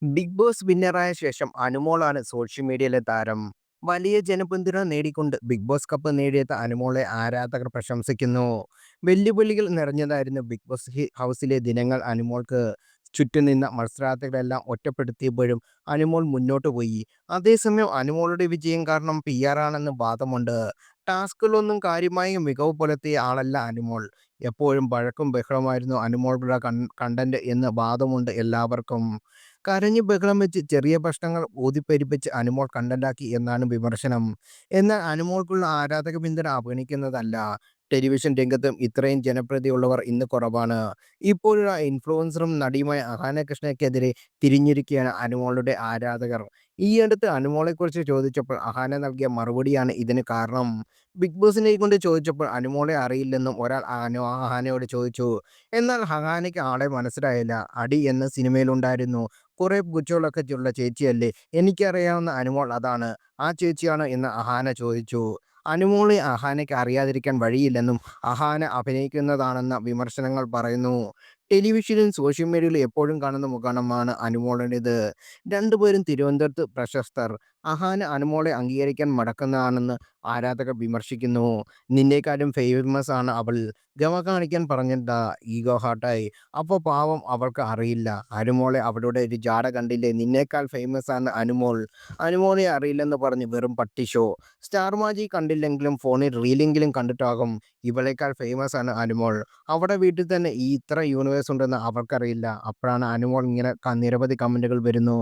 Big boss വിന്നറായ ശേഷം അനുമോളാണ് social മീഡിയയിലെ താരം. വലിയ ജനപിന്തുണ നേടിക്കൊണ്ട് ബിഗ് ബോസ് കപ്പ് നേടിയെത്ത അനുമോളെ ആരാധകർ പ്രശംസിക്കുന്നു. വെല്ലുവിളികൾ നിറഞ്ഞതായിരുന്നു ബിഗ് ബോസ് ഹൗസിലെ ദിനങ്ങൾ. അനുമോൾക്ക് ചുറ്റും നിന്ന മത്സരാർത്ഥികളെല്ലാം ഒറ്റപ്പെടുത്തിയപ്പോഴും അനുമോൾ മുന്നോട്ട് പോയി. അതേസമയം അനുമോളുടെ വിജയം കാരണം പി ആർ ആണെന്ന് വാദമുണ്ട്. ടാസ്കുകളൊന്നും കാര്യമായി മികവ് പുലർത്തിയ ആളല്ല അനുമോൾ. എപ്പോഴും വഴക്കും ബഹളമായിരുന്നു അനുമോളുടെ കണ്ടന്റ് എന്ന് വാദമുണ്ട് എല്ലാവർക്കും. കരഞ്ഞ് ബഹളം വെച്ച് ചെറിയ പ്രശ്നങ്ങൾ ഊതിപ്പെരുപ്പിച്ച് അനുമോൾ കണ്ടന്റാക്കി എന്നാണ് വിമർശനം. എന്നാൽ അനുമോൾക്കുള്ള ആരാധക പിന്തുണ അവഗണിക്കുന്നതല്ല. ടെലിവിഷൻ രംഗത്തും ഇത്രയും ജനപ്രീതിയുള്ളവർ ഇന്ന് കുറവാണ്. ഇപ്പോഴുള്ള ഇൻഫ്ലുവൻസറും നടിയുമായ അഹാന കൃഷ്ണയ്ക്കെതിരെ തിരിഞ്ഞിരിക്കുകയാണ് അനുമോളുടെ ആരാധകർ. ഈയടുത്ത് അനുമോളെക്കുറിച്ച് ചോദിച്ചപ്പോൾ അഹാന നൽകിയ മറുപടിയാണ് ഇതിന് കാരണം. ബിഗ് ബോസിനെ കൊണ്ട് ചോദിച്ചപ്പോൾ അനുമോളെ അറിയില്ലെന്നും ഒരാൾ അഹാനയോട് ചോദിച്ചു. എന്നാൽ അഹാനയ്ക്ക് ആളെ മനസ്സിലായില്ല. അടി എന്ന സിനിമയിലുണ്ടായിരുന്നു. കുറെ പുച്ഛങ്ങളൊക്കെ ഉള്ള ചേച്ചിയല്ലേ, എനിക്കറിയാവുന്ന അനുമോൾ അതാണ്, ആ ചേച്ചിയാണോ എന്ന് അഹാന ചോദിച്ചു. അനുമോളെ അഹാനയ്ക്ക് അറിയാതിരിക്കാൻ വഴിയില്ലെന്നും അഹാന അഭിനയിക്കുന്നതാണെന്ന വിമർശനങ്ങൾ പറയുന്നു. ടെലിവിഷനിലും സോഷ്യൽ മീഡിയയിലും എപ്പോഴും കാണുന്ന മുഖമാണ് അനുമോളുടേത്. രണ്ടുപേരും തിരുവനന്തപുരത്ത് പ്രശസ്തർ. അഹാന അനുമോളെ അംഗീകരിക്കാൻ മടക്കുന്നതാണെന്ന് ആരാധകർ വിമർശിക്കുന്നു. നിന്നേക്കാളും ഫേമസ് ആണ് അവൾ, ഗമ കാണിക്കാൻ പറഞ്ഞതാ, ഈഗോ ഹാർട്ടായി. അപ്പോൾ പാവം അവൾക്ക് അറിയില്ല. അനുമോളെ അവളുടെ ഒരു ജാട കണ്ടില്ലേ, നിന്നേക്കാൾ ഫേമസ് ആണ് അനുമോൾ, അനുമോളെ അറിയില്ലെന്ന് പറഞ്ഞ് വെറും പട്ടി ഷോ. സ്റ്റാർ മാജിക് കണ്ടില്ലെങ്കിലും ഫോണിൽ റീലെങ്കിലും കണ്ടിട്ടാകും ഇവളേക്കാൾ ഫേമസ് ആണ് അനുമോൾ. അവിടെ വീട്ടിൽ തന്നെ ഈ ഇത്ര യൂണിവേഴ്സ് ഉണ്ടെന്ന് അവർക്കറിയില്ല. അപ്പോഴാണ് അനുമോൾ ഇങ്ങനെ നിരവധി കമന്റുകൾ വരുന്നു.